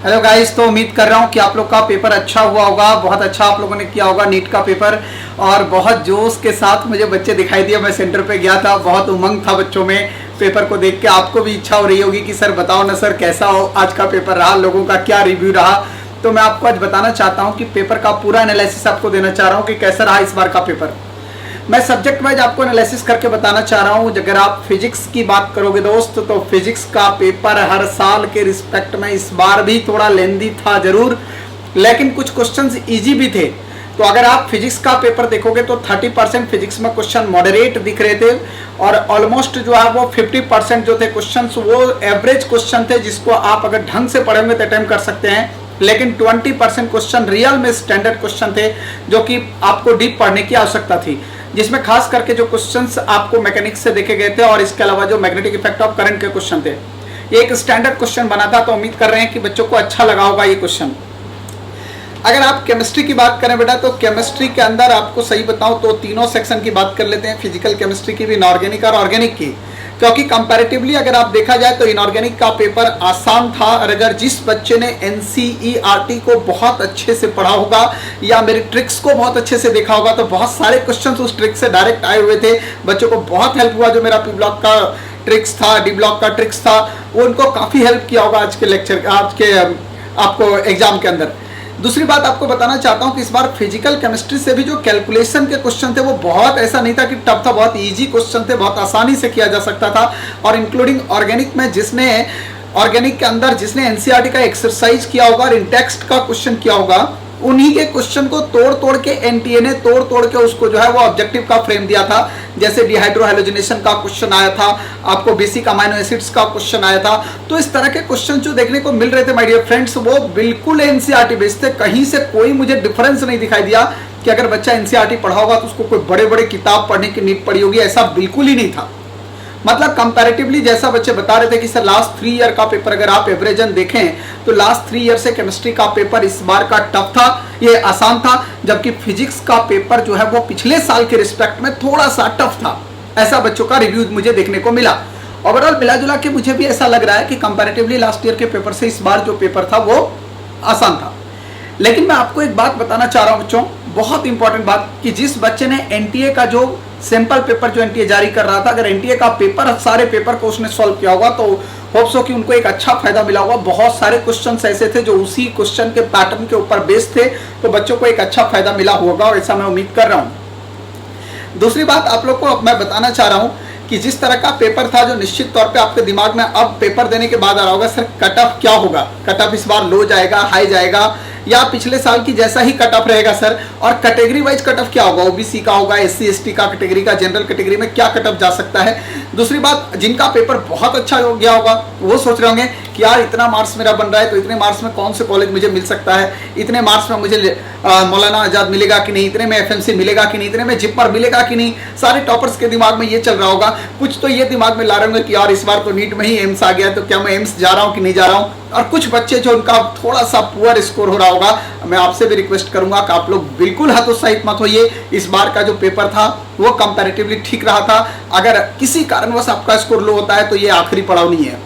Hello guys, तो उम्मीद कर रहा हूँ कि आप लोग का पेपर अच्छा हुआ होगा। बहुत अच्छा आप लोगों ने किया होगा नीट का पेपर, और बहुत जोश के साथ मुझे बच्चे दिखाई दिए। मैं सेंटर पे गया था, बहुत उमंग था बच्चों में पेपर को देख के। आपको भी इच्छा हो रही होगी कि सर बताओ ना सर, कैसा हो आज का पेपर रहा, लोगों का क्या रिव्यू रहा। तो मैं आपको आज बताना चाहता हूँ कि पेपर का पूरा एनालिसिस आपको देना चाह रहा हूँ कि कैसा रहा इस बार का पेपर। मैं सब्जेक्ट वाइज आपको एनालिसिस करके बताना चाह रहा हूँ। अगर आप फिजिक्स की बात करोगे दोस्त, तो फिजिक्स का पेपर हर साल के रिस्पेक्ट में इस बार भी थोड़ा लेंदी था जरूर, लेकिन कुछ क्वेश्चंस इजी भी थे। तो अगर आप फिजिक्स का पेपर देखोगे तो 30% फिजिक्स में क्वेश्चन मॉडरेट दिख रहे थे, और ऑलमोस्ट जो है वो 50% जो थे क्वेश्चंस वो एवरेज क्वेश्चन थे, जिसको आप अगर ढंग से पढ़ेंगे तो अटेम्प्ट कर सकते हैं। लेकिन 20% क्वेश्चन रियल में स्टैंडर्ड क्वेश्चन थे, जो कि आपको डीप पढ़ने की आवश्यकता थी, जिसमें खास करके जो क्वेश्चंस आपको मैकेनिक्स से देखे गए थे, और इसके अलावा जो मैग्नेटिक इफेक्ट ऑफ करंट के क्वेश्चन थे, ये एक स्टैंडर्ड क्वेश्चन बना था। तो उम्मीद कर रहे हैं कि बच्चों को अच्छा लगा होगा ये क्वेश्चन। अगर आप केमिस्ट्री की बात करें बेटा, तो केमिस्ट्री के अंदर आपको सही बताऊं तो तीनों सेक्शन की बात कर लेते हैं, फिजिकल केमिस्ट्री की भी, इनऑर्गेनिक और ऑर्गेनिक की। क्योंकि कंपैरेटिवली अगर आप देखा जाए तो इनऑर्गेनिक का पेपर आसान था, और अगर जिस बच्चे ने एनसीईआरटी को बहुत अच्छे से पढ़ा होगा या मेरी ट्रिक्स को बहुत अच्छे से देखा होगा, तो बहुत सारे क्वेश्चंस उस ट्रिक से डायरेक्ट आए हुए थे। बच्चों को बहुत हेल्प हुआ। जो मेरा पी ब्लॉक का ट्रिक्स था, डी ब्लॉक का ट्रिक्स था, वो उनको काफ़ी हेल्प किया होगा आज के लेक्चर, आज के आपको एग्जाम के अंदर। दूसरी बात आपको बताना चाहता हूं कि इस बार फिजिकल केमिस्ट्री से भी जो कैलकुलेशन के क्वेश्चन थे वो बहुत ऐसा नहीं था कि टफ था, बहुत इजी क्वेश्चन थे, बहुत आसानी से किया जा सकता था। और इंक्लूडिंग ऑर्गेनिक में ऑर्गेनिक के अंदर जिसने एनसीईआरटी का एक्सरसाइज किया होगा और इंटेक्स्ट का क्वेश्चन किया होगा, उन्हीं के क्वेश्चन को तोड़ तोड़ के एनटीए ने तोड़ के उसको जो है वो ऑब्जेक्टिव का फ्रेम दिया था। जैसे डिहाइड्रोहाइलोजिनेशन का क्वेश्चन आया था, आपको बेसिक अमाइनो एसिड्स का क्वेश्चन आया था। तो इस तरह के क्वेश्चन जो देखने को मिल रहे थे माय डियर फ्रेंड्स, वो बिल्कुल एनसीईआरटी बेस्ड थे। कहीं से कोई मुझे डिफरेंस नहीं दिखाई दिया कि अगर बच्चा एनसीईआरटी पढ़ा होगा तो उसको कोई बड़े बड़े किताब पढ़ने की नीड पड़ी होगी, ऐसा बिल्कुल ही नहीं था। मतलब कंपैरेटिवली जैसा बच्चे बता रहे थे कि सर लास्ट 3 ईयर का पेपर अगर आप एवरेजन देखें तो लास्ट 3 ईयर से केमिस्ट्री का पेपर इस बार का टफ था, ये आसान था। जबकि फिजिक्स का पेपर जो है वो पिछले साल के रिस्पेक्ट में थोड़ा सा टफ था, ऐसा बच्चों का रिव्यू मुझे देखने को मिला। ओवरऑल मिला जुला के मुझे भी ऐसा लग रहा है कि कंपैरेटिवली लास्ट ईयर के पेपर से इस बार जो पेपर था वो आसान था। लेकिन मैं आपको एक बात बताना चाह रहा हूं बच्चों, बहुत इंपॉर्टेंट बात, कि जिस बच्चे ने एनटीए का जो सैंपल पेपर जो एनटीए जारी कर रहा था, अगर एनटीए का पेपर सारे पेपर को उसने सॉल्व किया होगा तो होप्स हो कि उनको एक अच्छा फायदा मिला होगा। बहुत सारे क्वेश्चंस ऐसे थे जो उसी क्वेश्चन के पैटर्न के ऊपर बेस्ड थे, तो बच्चों को एक अच्छा फायदा मिला होगा, और ऐसा मैं उम्मीद कर रहा हूं। दूसरी बात आप लोग को मैं बताना चाह रहा हूं कि जिस तरह का पेपर था, जो निश्चित तौर पे आपके दिमाग में अब पेपर देने के बाद आ रहा होगा, सर कट ऑफ क्या होगा, कट ऑफ इस बार लो जाएगा, हाई जाएगा, या पिछले साल की जैसा ही कट ऑफ रहेगा सर, और कैटेगरी वाइज कट ऑफ क्या होगा, ओबीसी का होगा, एससी एसटी का कैटेगरी का, जनरल कैटेगरी में क्या कट ऑफ जा सकता है। दूसरी बात, जिनका पेपर बहुत अच्छा हो गया होगा वो सोच रहे होंगे कि यार इतना मार्क्स मेरा बन रहा है तो इतने मार्क्स में कौन से कॉलेज मुझे मिल सकता है, इतने मार्क्स में मुझे मौलाना आजाद मिलेगा कि नहीं, इतने में एफएमसी मिलेगा कि नहीं, इतने में जिप्पर मिलेगा कि नहीं। सारे टॉपर्स के दिमाग में ये चल रहा होगा। कुछ तो ये दिमाग में ला रहे होंगे कि यार इस बार तो नीट में ही एम्स आ गया, तो क्या मैं एम्स जा रहा हूँ कि नहीं जा रहा हूँ। और कुछ बच्चे जो उनका थोड़ा सा पुअर स्कोर हो रहा होगा, मैं आपसे भी रिक्वेस्ट करूंगा कि आप लोग बिल्कुल हतोत्साहित मत होइए। इस बार का जो पेपर था वो कंपैरेटिवली ठीक रहा था। अगर किसी कारणवश आपका स्कोर लो होता है तो ये आखिरी पड़ाव नहीं है।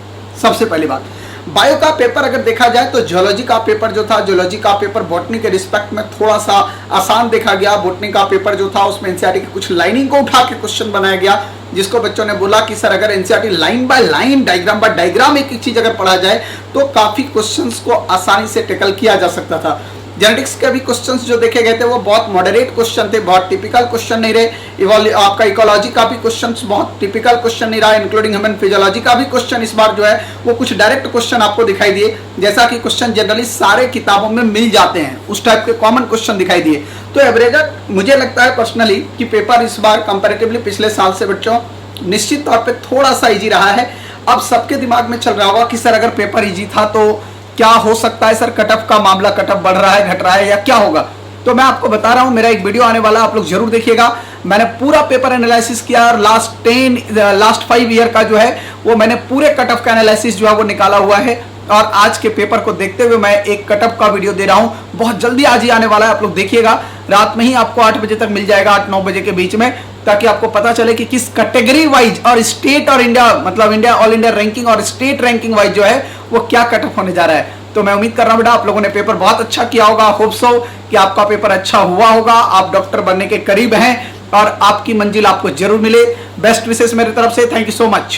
सबसे पहली बात, बायो का पेपर अगर देखा जाए तो जियोलॉजी का पेपर जो था, जियोलॉजी का पेपर बॉटनी के रिस्पेक्ट में थोड़ा सा आसान देखा गया। बॉटनी का पेपर जो था उसमें एनसीईआरटी की कुछ लाइनिंग को उठा के क्वेश्चन बनाया गया, जिसको बच्चों ने बोला कि सर अगर NCERT line by line, diagram by diagram एक चीज अगर पढ़ा जाए तो काफी क्वेश्चंस को आसानी से टैकल किया जा सकता था। जेनेटिक्स के भी क्वेश्चंस जो देखे गए थे वो बहुत मॉडरेट क्वेश्चन थे, बहुत टिपिकल क्वेश्चन नहीं रहे। आपका इकोलॉजी का भी क्वेश्चंस बहुत टिपिकल क्वेश्चन नहीं रहा, इंक्लूडिंग ह्यूमन फिजियोलॉजी का भी क्वेश्चन इस बार जो है वो कुछ डायरेक्ट क्वेश्चन आपको दिखाई दिए, जैसा कि क्वेश्चन जनरली सारे किताबों में मिल जाते हैं, उस टाइप के कॉमन क्वेश्चन दिखाई दिए। तो एवरेज मुझे लगता है पर्सनली कि पेपर इस बार कंपेरेटिवली पिछले साल से बच्चों निश्चित तौर पर थोड़ा सा ईजी रहा है। अब सबके दिमाग में चल रहा होगा कि सर अगर पेपर ईजी था तो क्या हो सकता है, सर कट ऑफ का मामला, कट ऑफ बढ़ रहा है, घट रहा है, या क्या होगा। तो मैं आपको बता रहा हूं, मेरा एक वीडियो आने वाला, आप लोग जरूर देखिएगा। मैंने पूरा पेपर एनालिसिस किया, और लास्ट 5 ईयर का जो है वो मैंने पूरे कट ऑफ का एनालिसिस जो है वो निकाला हुआ है, और आज के पेपर को देखते हुए मैं एक कट ऑफ का वीडियो दे रहा हूं, बहुत जल्दी आज ही आने वाला है। आप लोग देखिएगा, रात में ही आपको 8 बजे तक मिल जाएगा, 8-9 बजे के बीच में, ताकि आपको पता चले कि किस कैटेगरी वाइज और स्टेट और इंडिया, मतलब इंडिया ऑल इंडिया रैंकिंग और स्टेट रैंकिंग वाइज जो है वो क्या कट ऑफ होने जा रहा है। तो मैं उम्मीद कर रहा हूँ बेटा आप लोगों ने पेपर बहुत अच्छा किया होगा। होप सो कि आपका पेपर अच्छा हुआ होगा, आप डॉक्टर बनने के करीब हैं और आपकी मंजिल आपको जरूर मिले। बेस्ट विशेष मेरी तरफ से। Thank you so much.